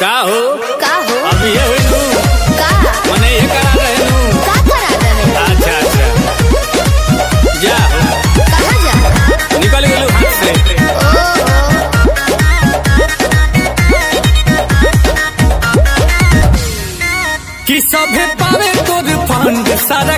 का हो अभी ये हुई नू मने ये करा रहे नू अच्छा अच्छा जा निकल गेलू हाथ से कि सभे पावे तोर फंड सारा